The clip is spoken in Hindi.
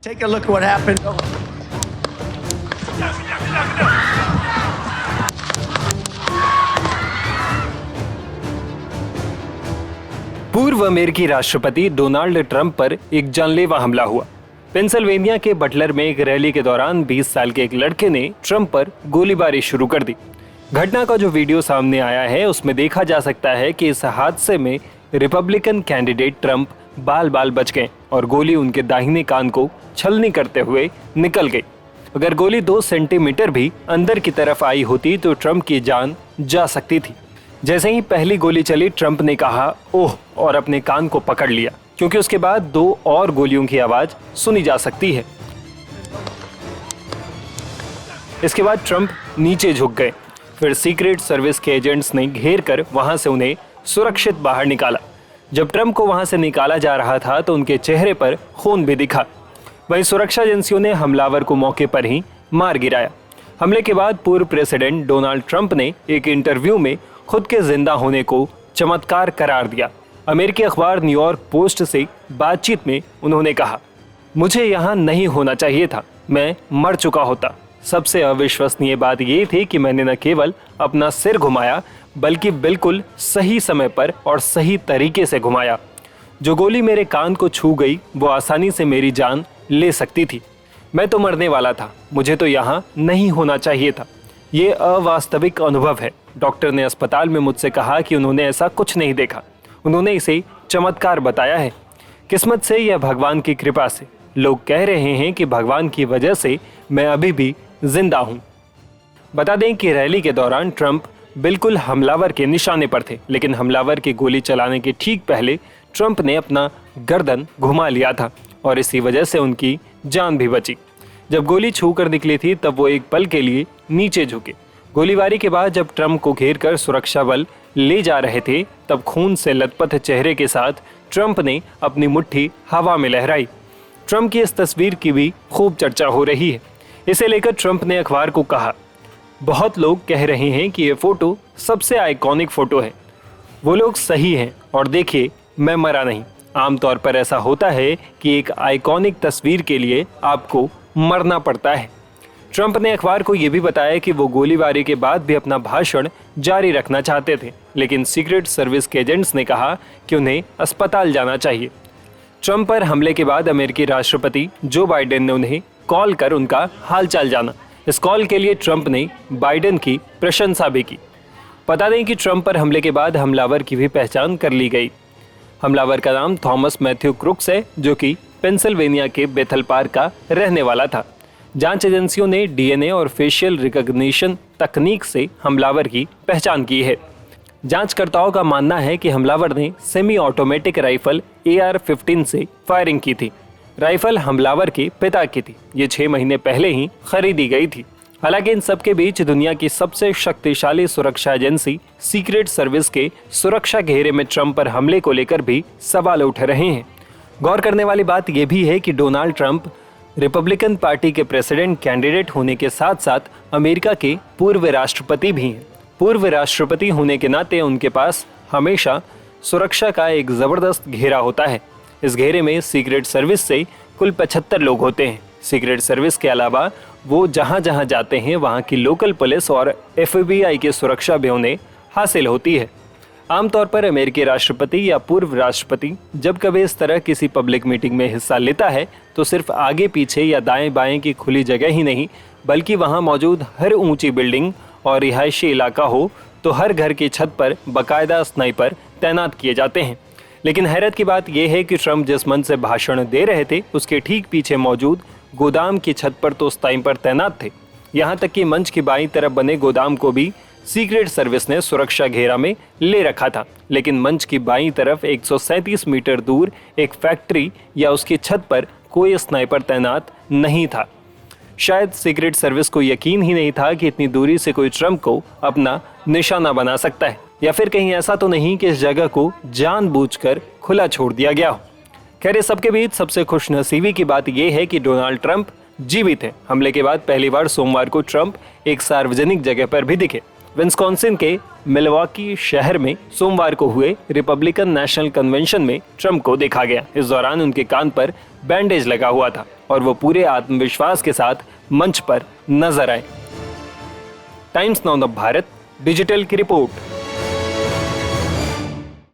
Take a look at what happened. पूर्व अमेरिकी राष्ट्रपति डोनाल्ड ट्रंप पर एक जानलेवा हमला हुआ। पेंसिल्वेनिया के बटलर में एक रैली के दौरान 20 साल के एक लड़के ने ट्रंप पर गोलीबारी शुरू कर दी। घटना का जो वीडियो सामने आया है उसमें देखा जा सकता है कि इस हादसे में रिपब्लिकन कैंडिडेट ट्रंप बाल बाल बच गए और गोली उनके दाहिने कान को छलनी करते हुए निकल गई। अगर गोली 2 सेंटीमीटर भी अंदर की तरफ आई होती तो ट्रंप की जान जा सकती थी। जैसे ही पहली गोली चली ट्रंप ने कहा ओह और अपने कान को पकड़ लिया, क्योंकि उसके बाद 2 और गोलियों की आवाज सुनी जा सकती है। इसके बाद ट्रंप नीचे झुक गए। फिर सीक्रेट सर्विस के एजेंट्स ने घेर कर वहां से उन्हें सुरक्षित बाहर निकाला। जब ट्रंप को वहां से निकाला जा रहा था तो उनके चेहरे पर खून भी दिखा। वहीं सुरक्षा एजेंसियों ने हमलावर को मौके पर ही मार गिराया। हमले के बाद पूर्व प्रेसिडेंट डोनाल्ड ट्रंप ने एक इंटरव्यू में खुद के जिंदा होने को चमत्कार करार दिया। अमेरिकी अखबार न्यूयॉर्क पोस्ट से बातचीत में उन्होंने कहा, मुझे यहाँ नहीं होना चाहिए था, मैं मर चुका होता। सबसे अविश्वसनीय बात यह थी कि मैंने न केवल अपना सिर घुमाया बल्कि बिल्कुल सही समय पर और सही तरीके से घुमाया। जो गोली मेरे कान को छू गई वो आसानी से मेरी जान ले सकती थी। मैं तो मरने वाला था, मुझे तो यहाँ नहीं होना चाहिए था। ये अवास्तविक अनुभव है। डॉक्टर ने अस्पताल में मुझसे कहा कि उन्होंने ऐसा कुछ नहीं देखा, उन्होंने इसे चमत्कार बताया है। किस्मत से या भगवान की कृपा से लोग कह रहे हैं कि भगवान की वजह से मैं अभी भी जिंदा हूं। बता दें कि रैली के दौरान ट्रंप बिल्कुल हमलावर के निशाने पर थे, लेकिन हमलावर की गोली चलाने के ठीक पहले ट्रंप ने अपना गर्दन घुमा लिया था और इसी वजह से उनकी जान भी बची। जब गोली छू कर निकली थी तब वो एक पल के लिए नीचे झुके। गोलीबारी के बाद जब ट्रंप को घेर कर सुरक्षा बल ले जा रहे थे तब खून से लथपथ चेहरे के साथ ट्रंप ने अपनी मुट्ठी हवा में लहराई। ट्रंप की इस तस्वीर की भी खूब चर्चा हो रही है। इसे लेकर ट्रंप ने अखबार को कहा, बहुत लोग कह रहे हैं कि ये फोटो सबसे आइकॉनिक फोटो है। वो लोग सही हैं और देखिए मैं मरा नहीं। आमतौर पर ऐसा होता है कि एक आइकॉनिक तस्वीर के लिए आपको मरना पड़ता है। ट्रंप ने अखबार को यह भी बताया कि वो गोलीबारी के बाद भी अपना भाषण जारी रखना चाहते थे, लेकिन सीक्रेट सर्विस के एजेंट्स ने कहा कि उन्हें अस्पताल जाना चाहिए। ट्रंप पर हमले के बाद अमेरिकी राष्ट्रपति जो बाइडेन ने उन्हें कॉल कर उनका हालचाल जाना। इस कॉल के लिए ट्रंप ने बाइडेन की प्रशंसा भी की। बता दें कि ट्रंप पर हमले के बाद हमलावर की भी पहचान कर ली गई। हमलावर का नाम थॉमस मैथ्यू क्रुक्स है, जो कि पेंसिल्वेनिया के बेथल पार्क का रहने वाला था। जांच एजेंसियों ने डीएनए और फेशियल रिकॉग्निशन तकनीक से हमलावर की पहचान की है। जांचकर्ताओं का मानना है कि हमलावर ने सेमी ऑटोमेटिक राइफल AR-15 से फायरिंग की थी। राइफल हमलावर के पिता की थी। ये 6 महीने पहले ही खरीदी गई थी। हालांकि इन सबके बीच दुनिया की सबसे शक्तिशाली सुरक्षा एजेंसी सीक्रेट सर्विस के सुरक्षा घेरे में ट्रंप पर हमले को लेकर भी सवाल उठ रहे हैं। गौर करने वाली बात यह भी है कि डोनाल्ड ट्रंप रिपब्लिकन पार्टी के प्रेसिडेंट कैंडिडेट होने के साथ साथ अमेरिका के पूर्व राष्ट्रपति भी हैं। पूर्व राष्ट्रपति होने के नाते उनके पास हमेशा सुरक्षा का एक जबरदस्त घेरा होता है। इस घेरे में सीक्रेट सर्विस से कुल 75 लोग होते हैं। सीक्रेट सर्विस के अलावा वो जहां जहां जाते हैं वहां की लोकल पुलिस और FBI की सुरक्षा भी उन्हें हासिल होती है। आमतौर पर अमेरिकी राष्ट्रपति या पूर्व राष्ट्रपति जब कभी इस तरह किसी पब्लिक मीटिंग में हिस्सा लेता है तो सिर्फ आगे पीछे या दाएं बाएं की खुली जगह ही नहीं बल्कि वहां मौजूद हर ऊंची बिल्डिंग और रिहायशी इलाका हो तो हर घर की छत पर बाकायदा स्नाइपर तैनात किए जाते हैं। लेकिन हैरत की बात यह है कि ट्रंप जिस मंच से भाषण दे रहे थे उसके ठीक पीछे मौजूद गोदाम की छत पर तो स्नाइपर तैनात थे। यहाँ तक कि मंच की बाईं तरफ बने गोदाम को भी सीक्रेट सर्विस ने सुरक्षा घेरा में ले रखा था। लेकिन मंच की बाईं तरफ 137 मीटर दूर एक फैक्ट्री या उसकी छत पर कोई स्नाइपर तैनात नहीं था। शायद सीक्रेट सर्विस को यकीन ही नहीं था कि इतनी दूरी से कोई ट्रंप को अपना निशाना बना सकता है, या फिर कहीं ऐसा तो नहीं कि इस जगह को जानबूझकर खुला छोड़ दिया गया हो। खैर इस सबके बीच सबसे खुशनसीबी की बात यह है कि डोनाल्ड ट्रंप जीवित हैं। हमले के बाद पहली बार सोमवार को ट्रंप एक सार्वजनिक जगह पर भी दिखे। विस्कॉन्सिन के मिल्वॉकी शहर में सोमवार को हुए रिपब्लिकन नेशनल कन्वेंशन में ट्रंप को देखा गया। इस दौरान उनके कान पर बैंडेज लगा हुआ था और वो पूरे आत्मविश्वास के साथ मंच पर नजर आए। टाइम्स नाउ भारत डिजिटल की रिपोर्ट।